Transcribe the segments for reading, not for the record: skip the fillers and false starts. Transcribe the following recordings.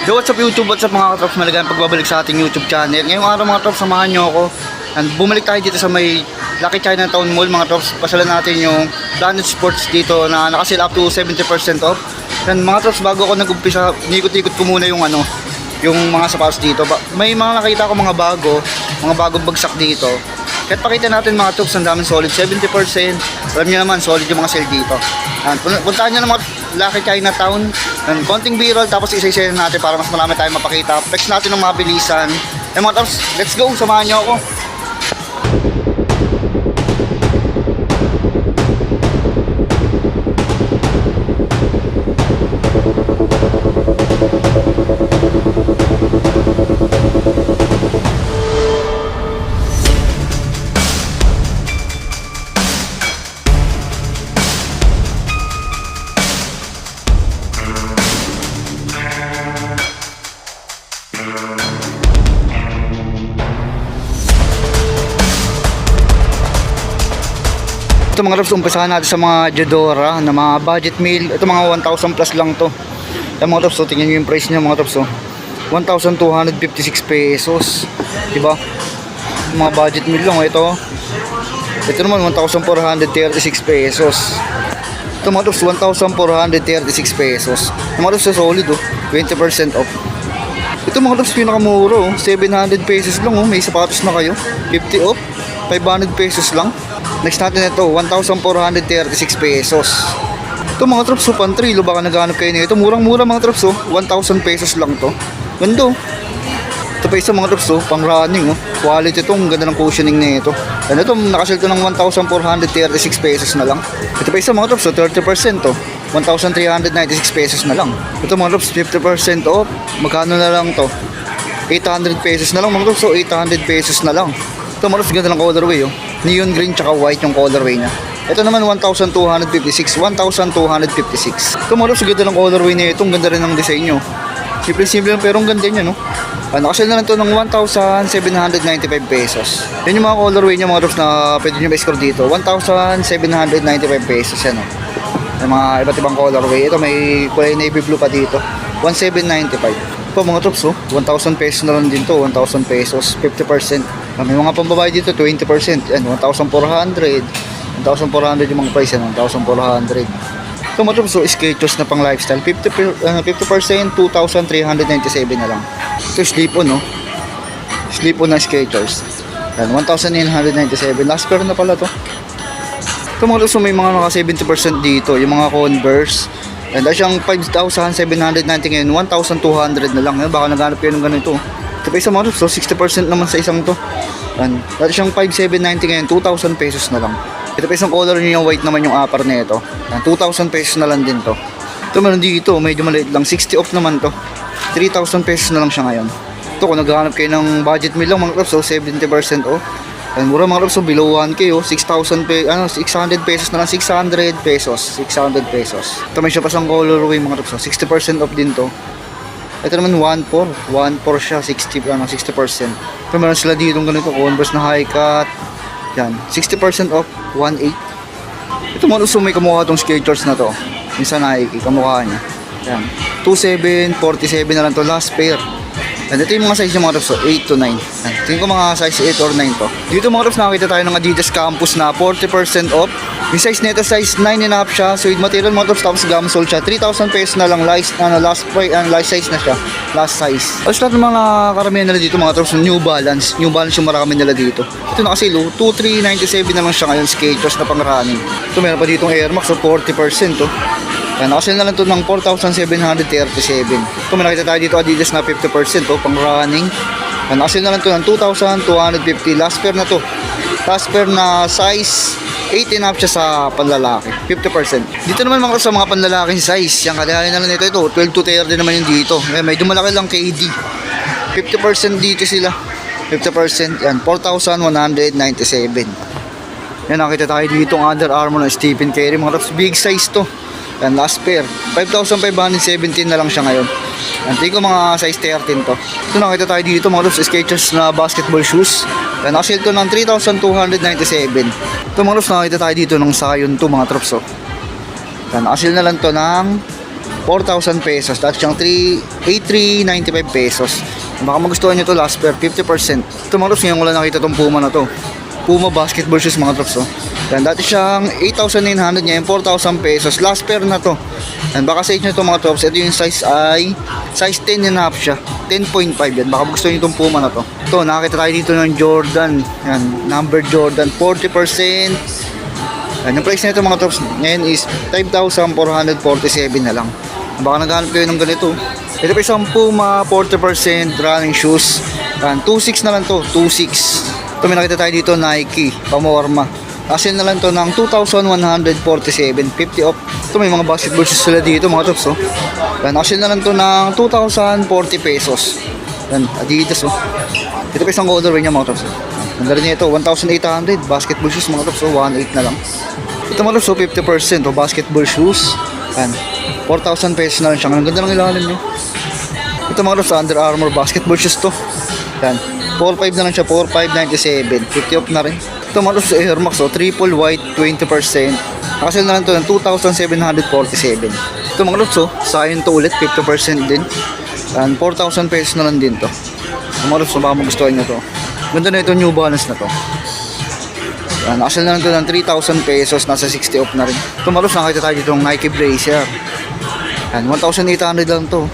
Yo, what's up YouTube? What's up mga katrops? Malagang pagbabalik sa ating YouTube channel. Ngayong araw mga trops, samahan nyo ako. And bumalik tayo dito sa may Lucky Chinatown Mall mga trops. Pasalan natin yung Planet Sports dito na nakasil up to 70% off. And mga trops, bago ako nag-umpisa, nikot-ikot ko muna yung yung mga sapatos dito. May mga nakita ko mga bagong bagsak dito. Kahit pakita natin mga trops, ang daming solid, 70%. Alam nyo naman, solid yung mga sale dito. And puntahan nyo naman Lucky Chinatown. And konting b-roll, tapos isa-isa natin para mas marami tayong mapakita. Flex natin ng mabilisan. Eh mga trops, let's go, samahan nyo ako. Ito mga trops, umpisahan natin sa mga Diadora na mga budget meal. Ito mga 1,000 plus lang to. Yan mga trops, so tingnan nyo yung price nyo mga trops. 1,256 pesos, diba? Mga budget meal lang. Ito naman 1,436 pesos. Ito mga trops, 1,436 pesos. Mga trops, solid 20% off. Ito mga trops, pinakamura 700 pesos lang. May sapatos na kayo, 50 off, 500 pesos lang. Next natin ito, 1,436 pesos. Ito mga trops, pantrilo, baka naghanap kayo nito. Murang-mura mga trops, 1,000 pesos lang to. Ganda. Ito pa isa mga trops, pang running. Quality ito, ang ganda ng cushioning nito. Ano ito, nakasale ito ng 1,436 pesos na lang. Ito pa isa mga trops, 30% to. 1,396 pesos na lang. Ito mga trops, 50% off. Magkano na lang to? 800 pesos na lang mga trops, 800 pesos na lang. Ito mga trops, ganda ng colorway. Neon green tsaka white yung colorway niya. Ito naman 1,256. 1,256. Ito mga trops, ganda ng colorway niya. Itong ganda rin ng design nyo. Simple lang pero ang ganda niya, no? Nakasale na lang ito ng 1,795 pesos. Yan yung mga colorway niya mga trops na pwede nyo ma-score dito. 1,795 pesos yan, yung mga iba't ibang colorway. Ito may kulay navy blue pa dito. 1,795. Ito mga trops, 1,000 pesos na lang din to. 1,000 pesos, 50%. May mga pambabae dito, 20%. Yan, 1,400. 1,400 yung mga price yan, 1,400. Ito mga trops, Skechers na pang lifestyle. 50%, 2,397 na lang. Ito slip-on, slip-on na Skechers. Yan, 1,997. Last pair na pala to. Ito mga trops, may mga naka 70% dito. Yung mga Converse. And dahil siyang 5,790 ngayon, 1,200 na lang. Baka naghanap kayo ng ganito. Ito pa isang mga trops, 60% naman sa isang to. And dahil siyang 5,790 ngayon, 2,000 pesos na lang. Ito pa isang color niyo yung white naman yung upper na ito. 2,000 pesos na lang din to. Ito meron dito, medyo maliit lang. 60 off naman to. 3,000 pesos na lang siya ngayon. Ito kung naghahanap kayo ng budget meal lang mga trops, 70% off. And mura mga trops, below 1K 6,000 600 pesos na lang, 600 pesos. 600 pesos. Ito may siya pa siyang colorway mga trops, 60% off din to. Ito naman 1,400 siya, 60%. Ito meron sila dito ganito, Converse na high cut. Yan, 60% off, 1,800. Ito mga trops, may kamukha itong Skechers na to. Minsan Nike, kamukha niya. Yan, 2,747 na lang to, last pair. And ito yung mga size ng mga trops, 8 to 9. Tingin ko mga size 8 or 9 to. Dito mga trops, nakakita tayo ng Adidas Campus na 40% off. Yung size nito, size 9.5 siya. Suede material mga trops, tapos gamsole siya. 3,000 pesos na lang, last size na siya. Last size. Tapos lahat ng mga karamihan nila dito mga trops, New Balance. New Balance yung marami nila dito. Ito nakasilo, 2,397 na lang siya ngayon, Skechers na pang running. Ito meron pa ditong Air Max, 40% to. Yan, nakasale na lang ito ng 4,737. Ito may nakita tayo dito Adidas na 50% pang running. Yan, nakasale na lang ito ng 2,250. Last pair na to. Last pair na size 8.5 siya sa panlalaki, 50%. Dito naman mga sa mga panlalaking size, yung kalahin na lang nito, 12 to 30 naman yung dito. Medyo malaki lang KD. 50% dito sila. 50%, yan, 4,197. Yan, nakita tayo dito ang Under Armour na Stephen Curry. Mga trops, big size to. Yan, last pair. 5,517 na lang siya ngayon. Yan, tingin ko mga size 13 to. Ito nakita tayo dito mga trops, Skechers na basketball shoes. Yan, nakasale to ng 3,297. Ito mga trops, nakita tayo dito ng Zion to mga trops. Yan, nakasale na lang to ng 4,000 pesos. Dati siyang 8,395 pesos. Baka magustuhan nyo to last pair, 50%. Ito mga trops, ngayon ko lang nakita tong Puma na to. Puma basketball shoes mga trops, oh. Yan, dati siyang 8,900 niya, yung 4,000 pesos. Last pair na to. Yan, baka sa inyo to mga trops. Ito yung size ay, size 10 and a half siya. 10.5 yan. Baka gusto nyo itong Puma na to. Ito, nakakita tayo dito ng Jordan. Yan, number Jordan, 40%. Yan, yung price nito mga trops ngayon is 5,447 na lang. Baka naghanap kayo ng ganito. Ito pa isang Puma 40% running shoes. Yan, 2,600 na lang to, 2,600. Ito may nakita tayo dito, Nike, pamorma. Asin na lang to ng 2,147, 50 off. Ito may mga basketball shoes sila dito mga trops, oh. Yan, asin na lang to ng 2,040 pesos. Yan, Adidas, oh. Ito pa isang colorway niya mga trops, oh. Ganda rin nito, 1,800 basketball shoes mga trops, oh. 1,800 na lang. Ito mga trops, oh, 50% oh, basketball shoes. Yan, 4,000 pesos na lang siya. Ang ganda ng ilalim niya. Ito mga trops, Under Armour basketball shoes to. Yan, 4,500 na lang siya, 4,597, 50 off na rin. Ito mga trops, Air Max, oh, triple white, 20%. Kasi na lang to ng 2,747. Ito mga trops, oh, Scion to ulit, 50% din. Yan, 4,000 pesos na lang din to. Ito mga trops, oh, baka magustuhan nyo to. Ganda na ito, New Balance na to. Yan, asal na lang ito ng 3,000 pesos, nasa 60 off na rin. Ito mga trops, nakita tayo dito ng Nike Bracer. Yan, 1,800 lang to,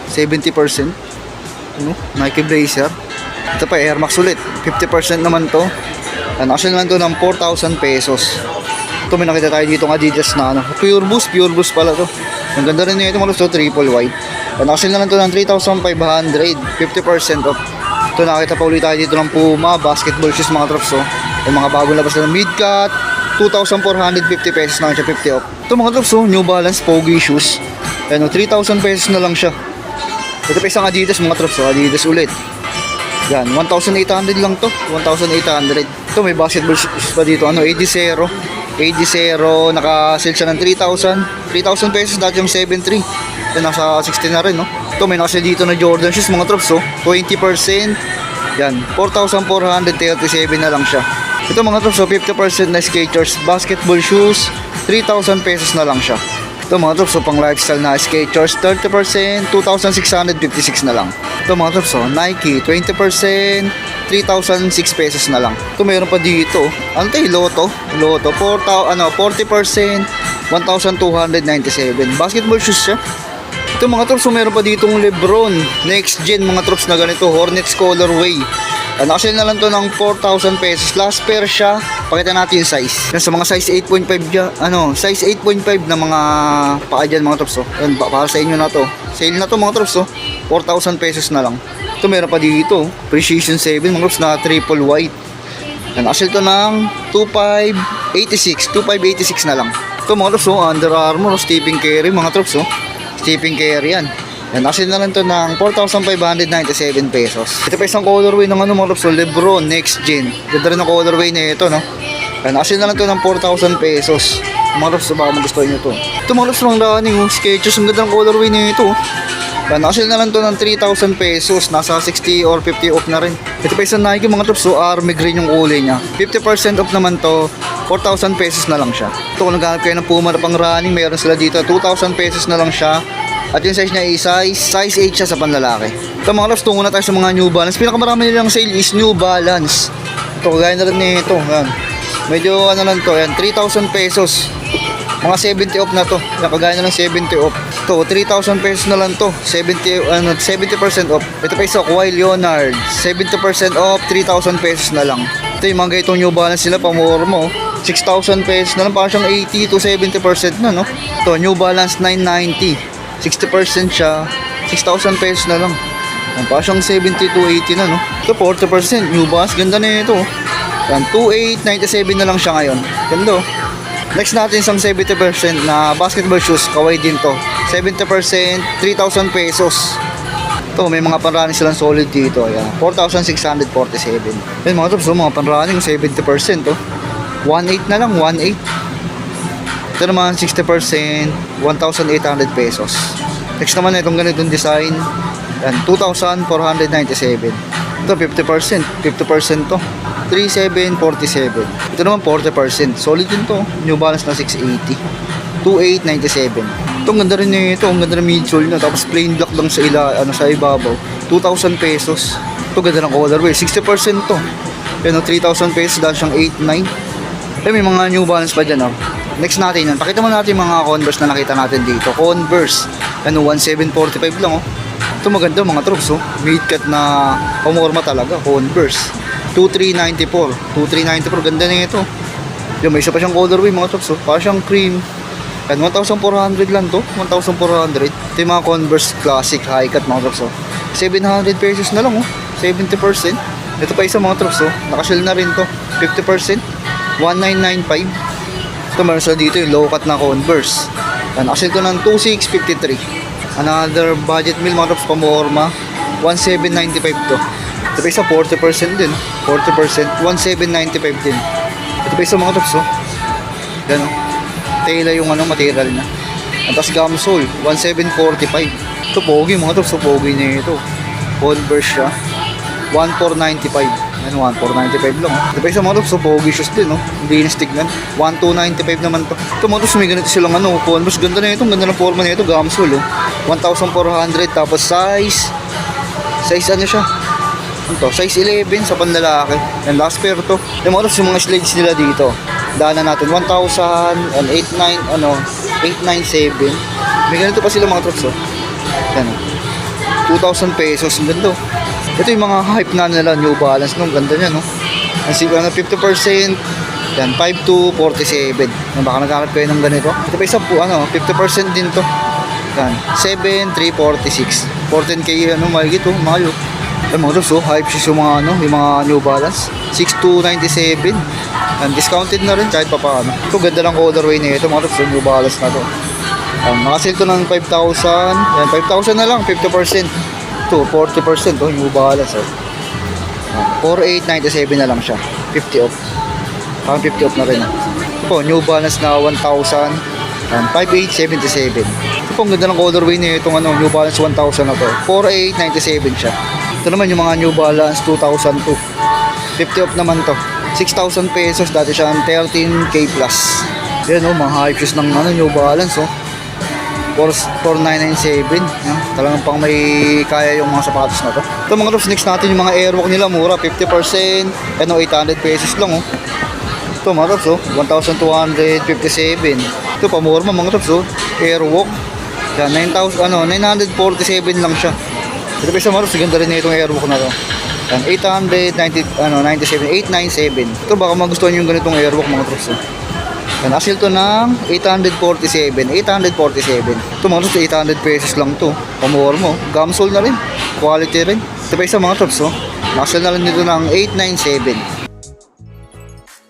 70%. Ano? Nike Bracer. Ito pa, Air Max ulit, 50% naman to. Yan, asal na lang ito ng 4,000 pesos. Ito may nakita tayo dito ng Adidas na ano, Pure Boost pala to. Ang ganda rin nito mga trops, triple white. Yan, asal na lang ito ng 3,500, 50% off. Ito nakita pa ulit tayo dito ng Puma basketball shoes mga trops, oh. Yung mga bagong labas na mid-cut, 2,450 pesos na siya, 50 off. Ito mga trops, oh, New Balance Pogi shoes. Yan, 3,000 pesos na lang siya. Ito pa isang Adidas mga trops, oh, Adidas ulit. Yan, 1,800 lang to, 1,800. Ito may basketball shoes pa dito, ano, AD Zero, naka-sale siya ng 3,000 pesos, dati yung 7,300. Yan, nasa 16 na rin, no. Ito may naka-sale dito na Jordan shoes mga trops, oh, 20%. Yan, 4,437 na lang siya. Ito mga trops, oh, 50% na Skechers basketball shoes, 3,000 pesos na lang siya. Ito mga trops, oh, pang lifestyle na Skechers, 30%, 2,656 na lang. Ito mga trops, oh, Nike, 20%, 3,006 pesos na lang. Ito mayroon pa dito, ano ito, Lotto, 40%, 1,297. Basketball shoes siya. Ito mga trops, so meron pa ditong Lebron next gen mga trops na ganito, Hornets colorway. Nakasale na lang to ng 4,000 pesos. Last pair siya. Pakita natin yung size. Yan, sa mga size 8.5 dyan, size 8.5 na mga paa dyan mga trops, oh. Yan, para sa inyo na to. Sale na to mga trops, oh. 4,000 pesos na lang. Ito meron pa dito, Precision 7 mga trops na triple white. Yan, nakasale to ng 2,586 na lang. Ito mga trops, oh, Under Armour, Stephen Curry mga trops, oh. Stephen Curry yan. Yan, nakasale na lang to ng 4,597 pesos. Ito pa isang colorway ng ano mga trops, Lebron next gen. Ganda rin ang colorway na ito, no. Yan, nakasale na lang to ng 4,000 pesos. Mga trops, baka magustuhan nyo to. Ito mga trops, mga running, Skechers, ang ganda ng colorway na ito. Yan, nakasale na lang to ng 3,000 pesos. Nasa 60 or 50 off na rin. Ito pa isang Nike mga trops, Army Green yung kulay niya. 50% off naman to. 4,000 pesos na lang siya. Ito kung naghanap kayo ng Puma na pang running, mayroon sila dito. 2,000 pesos na lang siya. At yung size niya is size 8 siya sa panlalaki. Ito mga loves, tungo na tayo sa mga New Balance. Pinakamarami nilang sale is New Balance. Ito, kagaya na rin nito. Yan. Medyo ano lang to, yan, 3,000 pesos. Mga 70 off na to. Yan, kagaya na lang 70 off. Ito, 3,000 pesos na lang to. 70% off. Ito pa isa, Kawhi Leonard. 70% off, 3,000 pesos na lang. Ito yung mga itong New Balance sila, pamormo. 6,000 pesos na lang. Parang siyang 80 to 70% na, no? Ito, New Balance 990. 60% siya, 6,000 pesos na lang. Parang siyang 70 to 80 na, no? Ito, 40%. New Balance, ganda na ito. Yan, 2,897 na lang siya ngayon. Ganda, oh. Next natin isang 70% na basketball shoes, Kawhi din to. 70%, 3,000 pesos. Ito, may mga panrunning silang solid dito. Ayan, 4,647. Yan mga trops, mga panrunning, 70%. Oh. 1,800 na lang, 1,800. Ito naman, 60%, 1,800 pesos. Next naman, itong ganitong design. Yan, 2,497. Ito, 50%. 50% to. 3,747. Ito naman, 40%. Solid din to. New Balance na 680. 2,897. Ito, ang ganda rin nito. Ang ganda ng midsole na. Tapos plain black lang sa ibabaw. 2,000 pesos. Ito, ganda ng colorway. 60% to. Yan, 3,000 pesos dahil siyang 8,900. May mga New Balance pa dyan. Next natin yan. Pakita mo natin mga Converse na nakita natin dito. Converse. 1,745 lang. Ito maganda mga troops. Mid-cut na pamorma talaga. Converse. 2,394. 2,394. Ganda na ito. Yung may isa pa siyang colorway mga troops. Para siyang cream. Yan, 1,400 lang to. 1,400. Ito yung mga Converse Classic High Cut mga troops. 700 pesos na lang. 70%. Ito pa isa mga troops. Nakashell na rin to. 50%. 1,995. Ito meron sila dito yung low cut na Converse. Yan, nakashell ko ng 2,653. Another budget meal mga troops pamorma. 1,795 to. Ito pa isa 40% din. 40%. 1,795 din. Ito pa isa mga troops. Yan tela yung material na. At tapos gum sole, 1,745. Ito pogi mga troops, pogi na ito. Converse siya, 1,495. Yan, 1,495 lang. Ito pa isa mga troops, pogi shoes din, hindi na-stignan. 1,295 naman to. Ito mga troops, may ganito silang Converse. Ganda na ito, ganda ng forma na ito, gum sole, 1,400. Tapos size ano siya? Ito, size 11 sa panlalaki. And last pair to. Yung mga troops, yung mga slides nila dito. Daanan natin 1,000 and 897. May ganito pa sila mga troops. Yan 2,000 pesos. Ang ganda. Ito yung mga hype na nila New Balance nung ganda niya Kasi 50%. Yan 5 to 47. Baka naghanap kayo ng ganito. Ito pa isa po 50% din to. Yan 7,346. 14k mahigit mahal. Ay mga troops hype shoes yung mga yung mga New Balance 6,297. And discounted na rin kahit pa paano. Ito ganda ng colorway na ito mga troops, New Balance na to. Nakasil to ng 5,000. Yan 5,000 na lang, 50%. Ito 40% New Balance 4,897 na lang siya. 50 off. 50 off na rin. Ito New Balance na 1,000 and 5,877. Ito po ang ganda ng colorway na itong New Balance 1,000 na to. 4,897 siya. Ito naman yung mga New Balance 2,002. 50 off naman to. 6,000 pesos, dati siya 13k plus. Yan mga hype shoes ng New Balance 4,997. Talagang pang may kaya yung mga sapatos na to. Ito mga troops, next natin yung mga Airwalk nila, mura 50%. 800 pesos lang Ito mga troops 1,257. Ito pamorma mga troops Airwalk. Yan 947 lang siya. Ito pa isa mga troops, ganda rin na itong Airwalk na to. Yan, 897. Ito baka magustuhan yung ganitong Airwalk mga troops. Yan, asil to ng 847. Ito mga troops, 800 pesos lang to. Pamormo, gum sole na rin. Quality rin. Ito pa isa mga troops, asil na rin dito ng 897.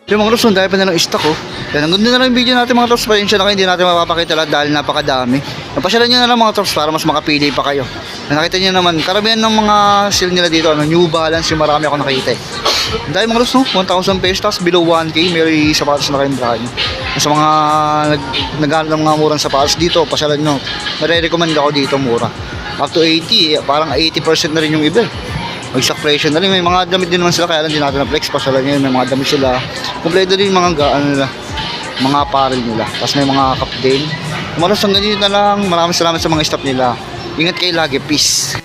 Yung mga troops, dahil pa na lang stock Yan, hanggang na lang yung video natin mga troops. Pasensya na kayo, hindi natin mapapakita lahat dahil napakadami. Napasyalan nyo na lang mga troops para mas makapili pa kayo. Nakita nyo naman, karamihan ng mga sale nila dito, New Balance, yung marami ako nakita Dahil mga troops, 1,000 pesos, tapos below 1k, may sapatos na kayong brahan. Sa mga naghanap ng mga murang sapatos dito, pasyalan nyo. Nare-recommend ako dito mura. Up to 80, parang 80% na rin yung iba. Mag-stock presyo na rin. May mga damit din naman sila, kaya lang din natin na flex. Pasyalan nyo, may mga damit sila. Kompleto din mga mga apparel nila. Tapos may mga cup din. Maras hanggang dito na lang. Maraming salamat sa mga staff nila. Ingat kayo lagi. Peace.